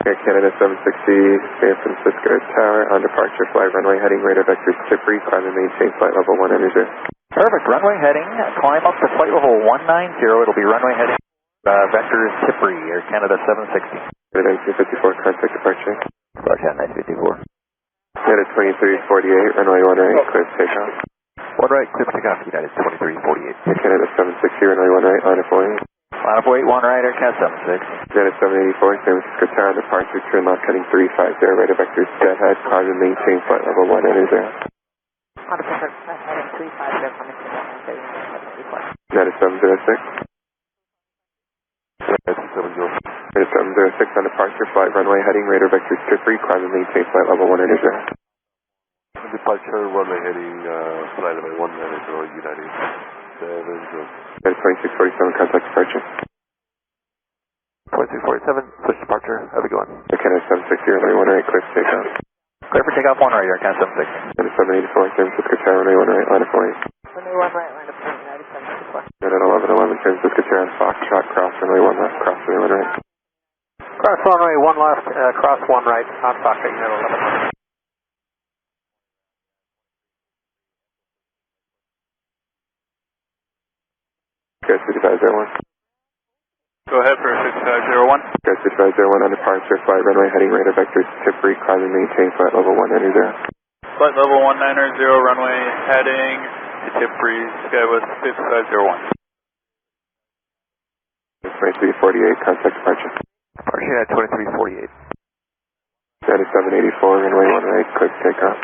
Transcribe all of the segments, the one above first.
Air Canada 760, San Francisco Tower, on departure, fly runway heading, radar vectors Tipri, climb and maintain flight level 190. Perfect, runway heading, climb up to flight level 190, it'll be runway heading, vectors Tipri, Air Canada 760. Canada 1954, contact departure. Roger, 954. Canada 2348, runway 1 right, clear for takeoff. 1 right, clear for takeoff, United 2348. Air Canada 760, runway 1 right, line of 4. Line up weight, 1 right, Air Cat 76. Canada 784, San Francisco Tower, on departure, turn left heading 350, radar vectors deadhead, climb and maintain flight level 190. On departure, heading 350, coming to 174. Canada 706. Canada 706, on departure, flight runway heading, radar vectors Tipri, climb and maintain flight level 190. Departure, runway heading, flight level 190, United 706. Canada 2647, contact departure. 2647, push departure, have a good one. Air Canada 760, runway 1 right, clear for takeoff. Clear for takeoff, 1 right, Air Cat 76. Canada 784, San Francisco Tower, runway 1 right, line of 4. Runway 1 right, line of 4, United 764. Canada 1111, San Francisco Tower, on Foxtrot, cross runway 1 left, cross runway 1 right. Cross runway 1 left, cross 1 right, on Foxtrot, United 11. Guys 5501. Go ahead for 6501. Guys 5501, on departure, flight runway heading, radar vectors Tipri, climb and maintain flight level 190. Flight level 190, runway heading to Tipri, Skywest 5501. 2348, contact departure. Departure at 2348. Canada 784, runway 1 right, clear for takeoff.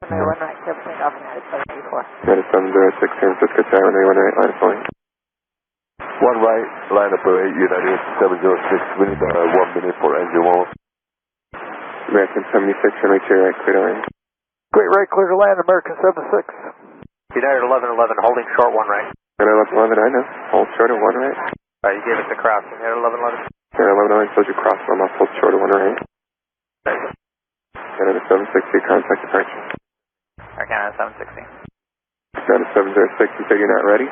Runway 1 right, clear for takeoff, United 784. Canada 706, San Francisco Tower, runway 1 right, line of 4. 1 right, line up 8, United 706, we need 1 minute for engine warm. American 76, runway 2 right, clear to land. Great right, clear to land, American 76. United 1111, holding short 1 right. Canada 1111, I know. Hold short of 1 right. You gave us the cross, United 1111. Canada 1111, told you cross 1 left, hold short of 1 right. Canada 760, contact departure. Air Canada 760. Canada 706, you said you're not ready?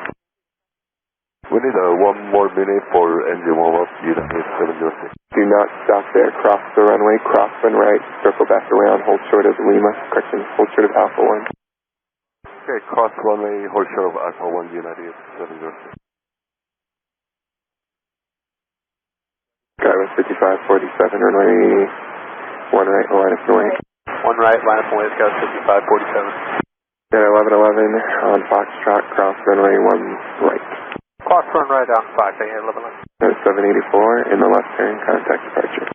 We need 1 more minute for engine warm up, United 706. Do not stop there. Cross the runway, cross one right, circle back around, hold short of Lima, correction, hold short of Alpha 1. Okay, cross runway, hold short of Alpha 1, United 706. Skywest 5547, runway 1 right, line of away. 1 right, line up away, Skywest 5547. Canada 1111, on Foxtrot, cross runway 1 right. Cross run right on 5, United 1111. Canada 784, in the left turn, contact departure.